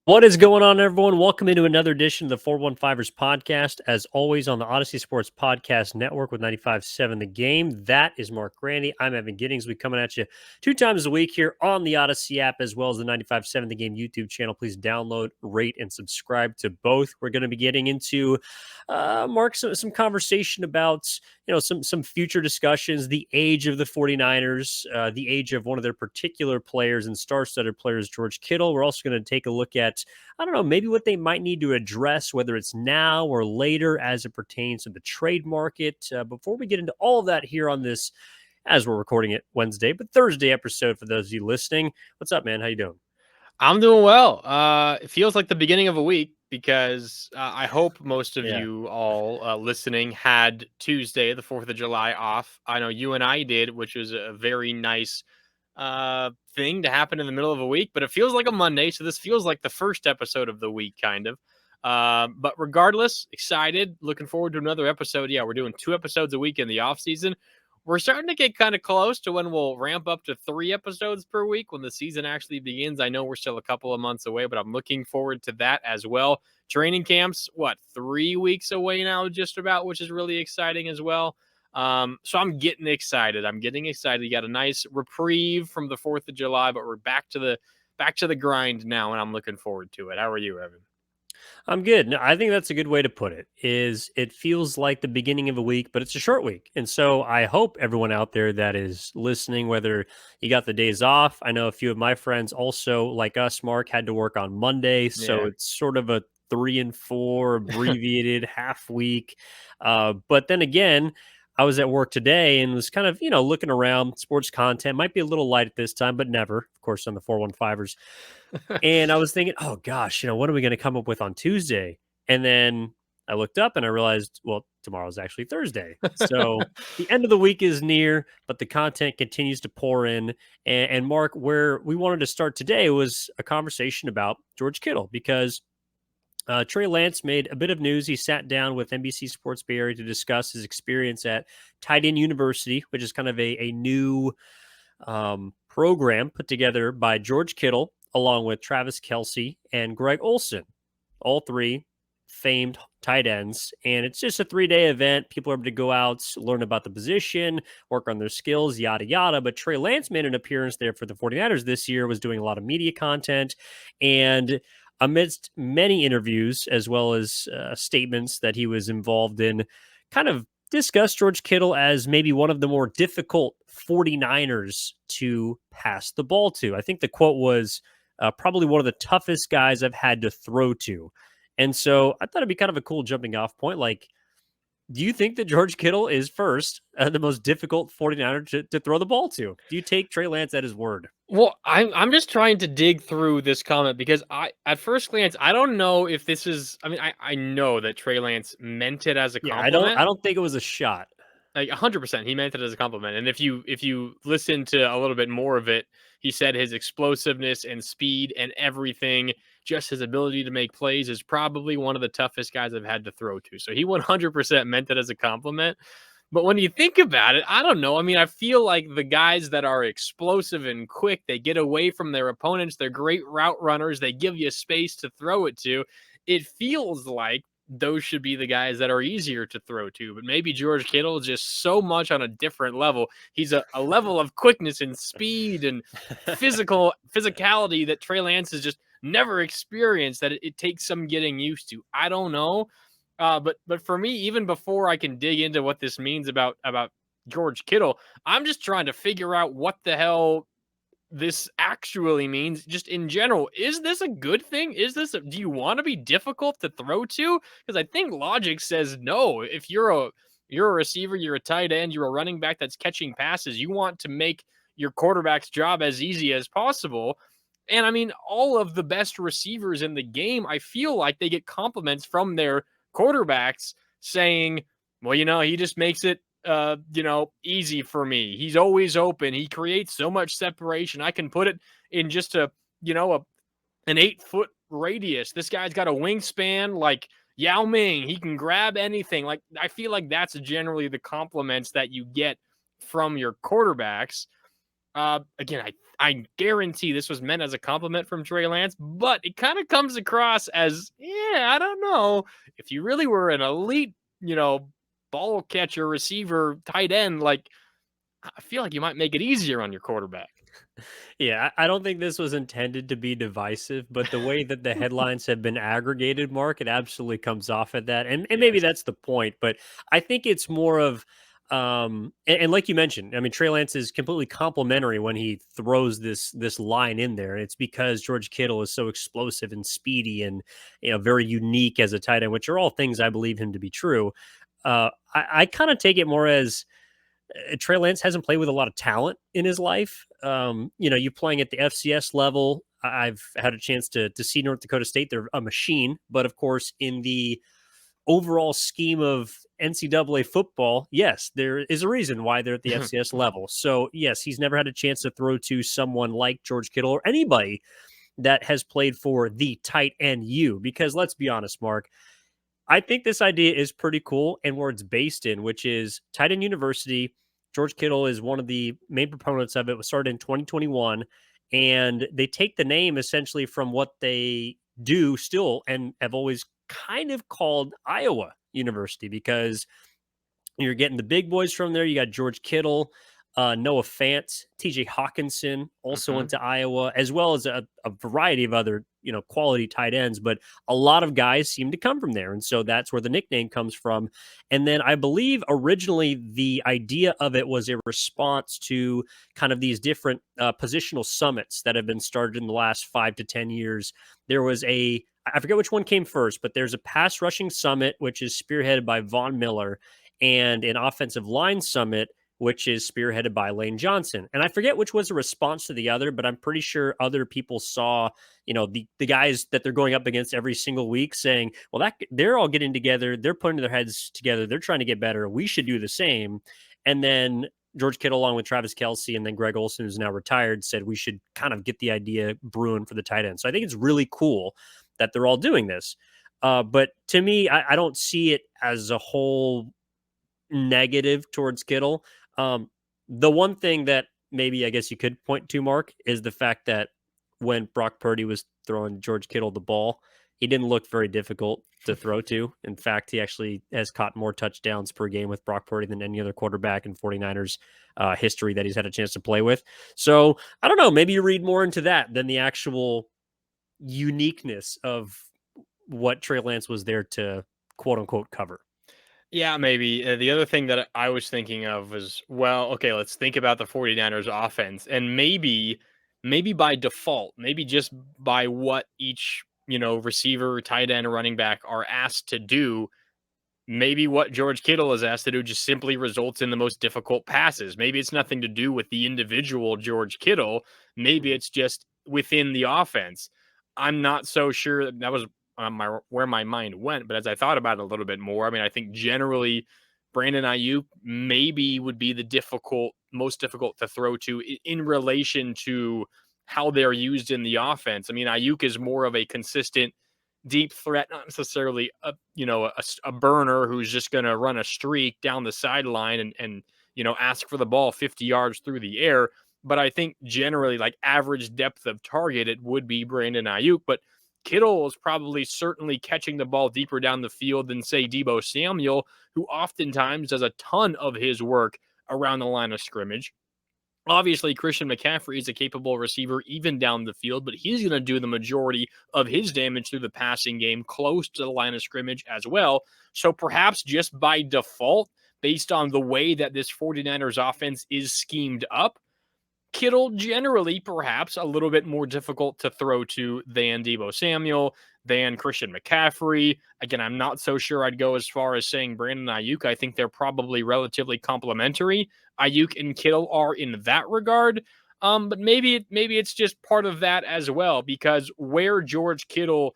What is going on, everyone? Welcome into another edition of the 415ers podcast. As always, on the Odyssey Sports Podcast Network with 95.7 The Game. That is Marc Grandi. I'm Evan Giddings. We're coming at you 2 times a week here on the Odyssey app as well as the 95.7 The Game YouTube channel. Please download, rate, and subscribe to both. We're going to be getting into, Mark, some conversation about some future discussions, the age of the 49ers, the age of one of their particular players and star-studded players, George Kittle. We're also going to take a look at, I don't know, maybe what they might need to address, whether it's now or later as it pertains to the trade market. Before we get into all of that here on this, as we're recording it Wednesday, but Thursday episode for those of you listening. What's up, man? How you doing? I'm doing well. It feels like the beginning of a week because I hope most of Yeah. you all listening had Tuesday, the 4th of July, off. I know you and I did, which was a very nice thing to happen in the middle of a week, but it feels like a Monday. So this feels like the first episode of the week, kind of. But regardless, excited, looking forward to another episode. Yeah, we're doing 2 episodes a week in the off season. We're starting to get kind of close to when we'll ramp up to 3 episodes per week when the season actually begins. I know we're still a couple of months away, but I'm looking forward to that as well. Training camps, 3 weeks away now, just about, which is really exciting as well. So I'm getting excited. You got a nice reprieve from the 4th of July, but we're back to the grind now, and I'm looking forward to it. How are you, Evan? I'm good. No, I think that's a good way to put it. Is it feels like the beginning of a week, but it's a short week. And so I hope everyone out there that is listening, whether you got the days off, I know a few of my friends also, like us, Mark, had to work on Monday. So Yeah. it's sort of a 3 and 4 abbreviated half week. But then again, I was at work today and was kind of, looking around sports content. Might be a little light at this time, but never, of course, on the 415ers. And I was thinking, oh gosh, what are we going to come up with on Tuesday? And then I looked up and I realized, well, tomorrow's actually Thursday. So the end of the week is near, but the content continues to pour in. And Mark, where we wanted to start today was a conversation about George Kittle because Trey Lance made a bit of news. He sat down with NBC Sports Bay Area to discuss his experience at Tight End University, which is kind of a new program put together by George Kittle, along with Travis Kelce and Greg Olsen, all three famed tight ends. And it's just a 3-day event. People are able to go out, learn about the position, work on their skills, yada, yada. But Trey Lance made an appearance there for the 49ers this year, was doing a lot of media content. And amidst many interviews, as well as statements that he was involved in, kind of discussed George Kittle as maybe one of the more difficult 49ers to pass the ball to. I think the quote was probably one of the toughest guys I've had to throw to. And so I thought it'd be kind of a cool jumping off point. Like, do you think that George Kittle is first the most difficult 49er to throw the ball to? Do you take Trey Lance at his word? Well, I'm just trying to dig through this comment because at first glance, I don't know if this is. I mean, I know that Trey Lance meant it as a Yeah, I compliment. don't think it was a shot. Like 100%, he meant it as a compliment. And if you listen to a little bit more of it, he said his explosiveness and speed and everything, just his ability to make plays, is probably one of the toughest guys I've had to throw to. So he 100% meant it as a compliment. But when you think about it, I don't know. I mean, I feel like the guys that are explosive and quick, they get away from their opponents. They're great route runners. They give you space to throw it to. It feels like those should be the guys that are easier to throw to. But maybe George Kittle is just so much on a different level. He's a level of quickness and speed and physicality that Trey Lance has just never experienced, that it takes some getting used to. I don't know. But for me, even before I can dig into what this means about George Kittle, I'm just trying to figure out what the hell this actually means just in general. Is this a good thing? Do you want to be difficult to throw to? Because I think logic says no. If you're a receiver, you're a tight end, you're a running back that's catching passes, you want to make your quarterback's job as easy as possible. And I mean, all of the best receivers in the game, I feel like they get compliments from their quarterbacks saying, well, he just makes it easy for me. He's always open. He creates so much separation. I can put it in just an 8-foot radius. This guy's got a wingspan like Yao Ming. He can grab anything. Like, I feel like that's generally the compliments that you get from your quarterbacks. Again, I guarantee this was meant as a compliment from Trey Lance, but it kind of comes across as, yeah, I don't know. If you really were an elite, ball catcher, receiver, tight end, like, I feel like you might make it easier on your quarterback. Yeah, I don't think this was intended to be divisive, but the way that the headlines have been aggregated, Mark, it absolutely comes off at that. And maybe Yes. that's the point, but I think it's more of and like you mentioned, I mean Trey Lance is completely complimentary when he throws this line in there. It's because George Kittle is so explosive and speedy and very unique as a tight end, which are all things I believe him to be true. I kind of take it more as Trey Lance hasn't played with a lot of talent in his life. You playing at the FCS level. I've had a chance to see North Dakota State. They're a machine, but of course, in the overall scheme of NCAA football, yes, there is a reason why they're at the FCS level. So yes, he's never had a chance to throw to someone like George Kittle or anybody that has played for the tight end U. Because let's be honest, Mark, I think this idea is pretty cool and where it's based in, which is Tight End University. George Kittle is one of the main proponents of it. It was started in 2021, and they take the name essentially from what they do still and have always kind of called Iowa University because you're getting the big boys from there. You got George Kittle, Noah Fant, TJ Hawkinson also Hmm. went to Iowa, as well as a variety of other, quality tight ends. But a lot of guys seem to come from there. And so that's where the nickname comes from. And then I believe originally the idea of it was a response to kind of these different positional summits that have been started in the last 5 to 10 years. There was I forget which one came first, but there's a pass rushing summit, which is spearheaded by Von Miller, and an offensive line summit, which is spearheaded by Lane Johnson. And I forget which was a response to the other, but I'm pretty sure other people saw, the guys that they're going up against every single week saying, well, that they're all getting together, they're putting their heads together, they're trying to get better. We should do the same. And then George Kittle, along with Travis Kelsey and then Greg Olson, who's now retired, said we should kind of get the idea brewing for the tight end. So I think it's really cool that they're all doing this. But to me, I don't see it as a whole negative towards Kittle. Um, the one thing that maybe I guess you could point to, Mark, is the fact that when Brock Purdy was throwing George Kittle the ball, he didn't look very difficult to throw to. In fact, he actually has caught more touchdowns per game with Brock Purdy than any other quarterback in 49ers history that he's had a chance to play with. So I don't know. Maybe you read more into that than the actual uniqueness of what Trey Lance was there to quote unquote cover. Yeah, maybe. The other thing that I was thinking of was, well, okay, let's think about the 49ers offense and maybe by default, maybe just by what each, receiver, tight end, running back are asked to do, maybe what George Kittle is asked to do just simply results in the most difficult passes. Maybe it's nothing to do with the individual George Kittle. Maybe it's just within the offense. I'm not so sure that was where my mind went, but as I thought about it a little bit more, I mean, I think generally Brandon Ayuk maybe would be the most difficult to throw to in relation to how they're used in the offense. I mean, Ayuk is more of a consistent deep threat, not necessarily a burner who's just going to run a streak down the sideline and ask for the ball 50 yards through the air. But I think generally, like average depth of target, it would be Brandon Ayuk. But Kittle is probably certainly catching the ball deeper down the field than say Debo Samuel, who oftentimes does a ton of his work around the line of scrimmage. Obviously, Christian McCaffrey is a capable receiver even down the field, but he's going to do the majority of his damage through the passing game close to the line of scrimmage as well. So perhaps just by default, based on the way that this 49ers offense is schemed up, Kittle generally perhaps a little bit more difficult to throw to than Debo Samuel, than Christian McCaffrey. Again, I'm not so sure I'd go as far as saying Brandon Ayuk. I think they're probably relatively complementary. Ayuk and Kittle are in that regard. But maybe it's just part of that as well, because where George Kittle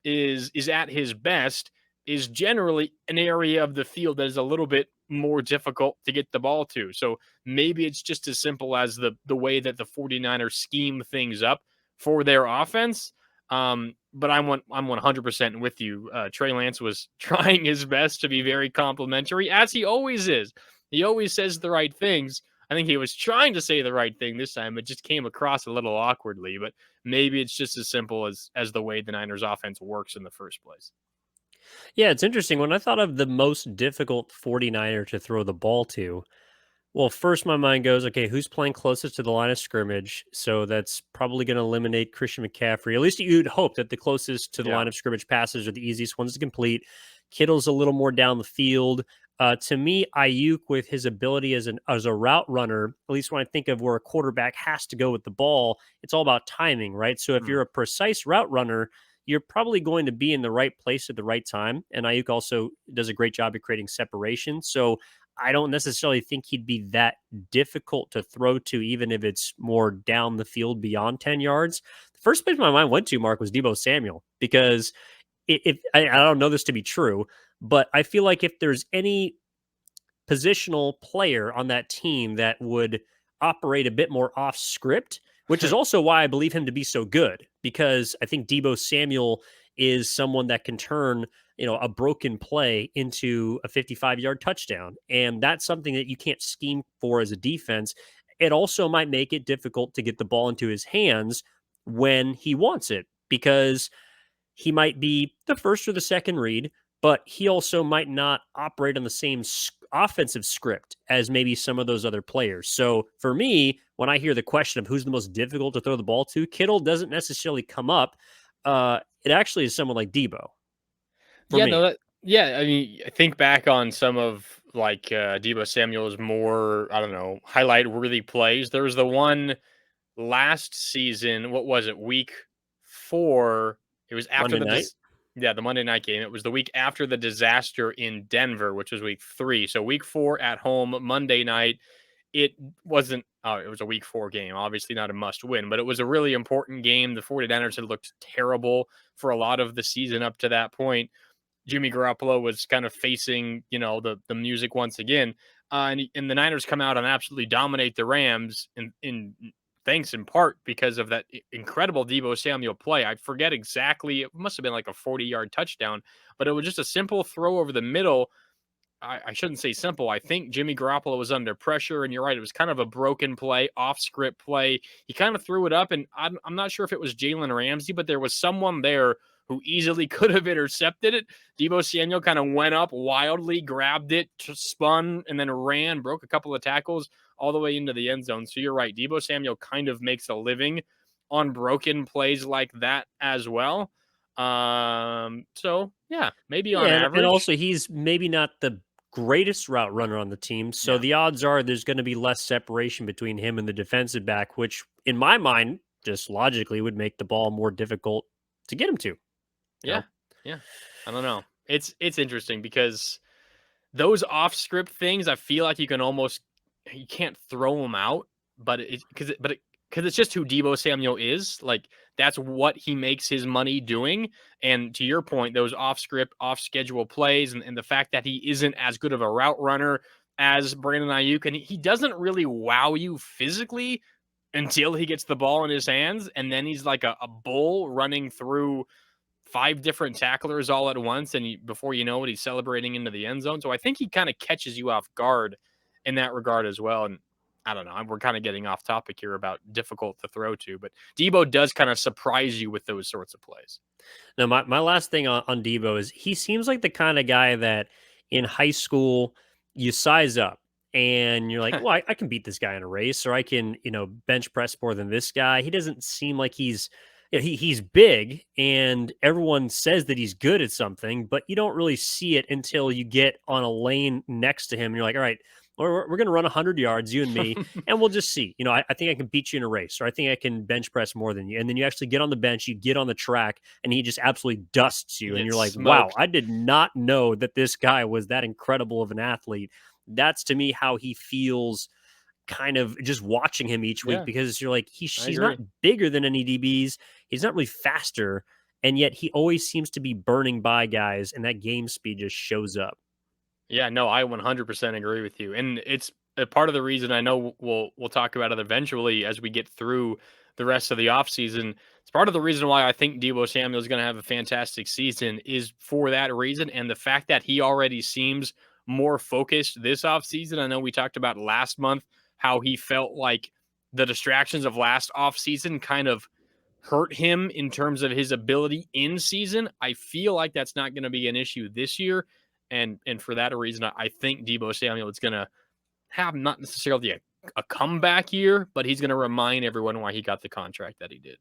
is at his best is generally an area of the field that is a little bit more difficult to get the ball to. So maybe it's just as simple as the way that the 49ers scheme things up for their offense. But I'm 100% with you. Trey Lance was trying his best to be very complimentary, as he always is. He always says the right things. I think he was trying to say the right thing this time. It just came across a little awkwardly, but maybe it's just as simple as the way the Niners offense works in the first place. Yeah, it's interesting. When I thought of the most difficult 49er to throw the ball to, well, first my mind goes, okay, who's playing closest to the line of scrimmage? So that's probably going to eliminate Christian McCaffrey. At least you'd hope that the closest to the Yeah. line of scrimmage passes are the easiest ones to complete. Kittle's a little more down the field. To me, Ayuk with his ability as a route runner, at least when I think of where a quarterback has to go with the ball, it's all about timing, right? So if Mm. you're a precise route runner, you're probably going to be in the right place at the right time. And Ayuk also does a great job of creating separation. So I don't necessarily think he'd be that difficult to throw to, even if it's more down the field beyond 10 yards. The first place my mind went to, Mark, was Debo Samuel, because I don't know this to be true, but I feel like if there's any positional player on that team that would operate a bit more off script, which is also why I believe him to be so good, because I think Debo Samuel is someone that can turn, a broken play into a 55-yard touchdown. And that's something that you can't scheme for as a defense. It also might make it difficult to get the ball into his hands when he wants it, because he might be the first or the second read, but he also might not operate on the same offensive script as maybe some of those other players. So for me, when I hear the question of who's the most difficult to throw the ball to, Kittle doesn't necessarily come up. It actually is someone like Debo for Yeah, me. no, yeah, I mean, I think back on some of like Debo Samuel's more, I don't know, highlight worthy plays. There was the one last season. What was it? Week 4. It was after Monday night. the Monday night game. It was the week after the disaster in Denver, which was week 3. So week 4 at home, Monday night. It wasn't. Oh, it was a week 4 game. Obviously not a must win, but it was a really important game. The 49ers had looked terrible for a lot of the season up to that point. Jimmy Garoppolo was kind of facing, the music once again. And the Niners come out and absolutely dominate the Rams in thanks in part because of that incredible Debo Samuel play. I forget exactly. It must have been like a 40-yard touchdown, but it was just a simple throw over the middle. I shouldn't say simple. I think Jimmy Garoppolo was under pressure, and you're right. It was kind of a broken play, off script play. He kind of threw it up, and I'm not sure if it was Jalen Ramsey, but there was someone there who easily could have intercepted it. Debo Samuel kind of went up wildly, grabbed it, spun, and then ran, broke a couple of tackles all the way into the end zone. So you're right. Debo Samuel kind of makes a living on broken plays like that as well. So yeah, maybe on Yeah, and average. also he's maybe not the greatest route runner on the team, so Yeah. the odds are there's going to be less separation between him and the defensive back, which in my mind just logically would make the ball more difficult to get him to. You Yeah. know, Yeah. I don't know. It's interesting because those off script things, I feel like you can't throw them out, but because it's just who Debo Samuel is. Like that's what he makes his money doing. And to your point, those off script, off schedule plays, and the fact that he isn't as good of a route runner as Brandon Ayuk, and he doesn't really wow you physically until he gets the ball in his hands, and then he's like a bull running through 5 different tacklers all at once, and before you know it, he's celebrating into the end zone. So I think he kind of catches you off guard in that regard as well. And I don't know, we're kind of getting off topic here about difficult to throw to, but Debo does kind of surprise you with those sorts of plays. now my last thing on Debo is he seems like the kind of guy that in high school you size up and you're like, well, I can beat this guy in a race, or I can bench press more than this guy. He doesn't seem like he's big, and everyone says that he's good at something, but you don't really see it until you get on a lane next to him. And you're like, all right, we're going to run 100 yards, you and me, and we'll just see. I think I can beat you in a race, or I think I can bench press more than you. And then you actually get on the bench, you get on the track, and he just absolutely dusts He you. And gets you're like, wow, smoked. I did not know that this guy was that incredible of an athlete. That's to me how he feels kind of just watching him each week, Yeah, because you're like, I he's not agree. bigger than any DBs. He's not really faster. And yet he always seems to be burning by guys, and that game speed just shows up. Yeah, no, I 100% agree with you. And it's a part of the reason I know we'll talk about it eventually as we get through the rest of the offseason. It's part of the reason why I think Debo Samuel is going to have a fantastic season is for that reason and the fact that he already seems more focused this offseason. I know we talked about last month how he felt like the distractions of last offseason kind of hurt him in terms of his ability in season. I feel like that's not going to be an issue this year. And for that reason, I think Deebo Samuel is going to have not necessarily a comeback year, but he's going to remind everyone why he got the contract that he did.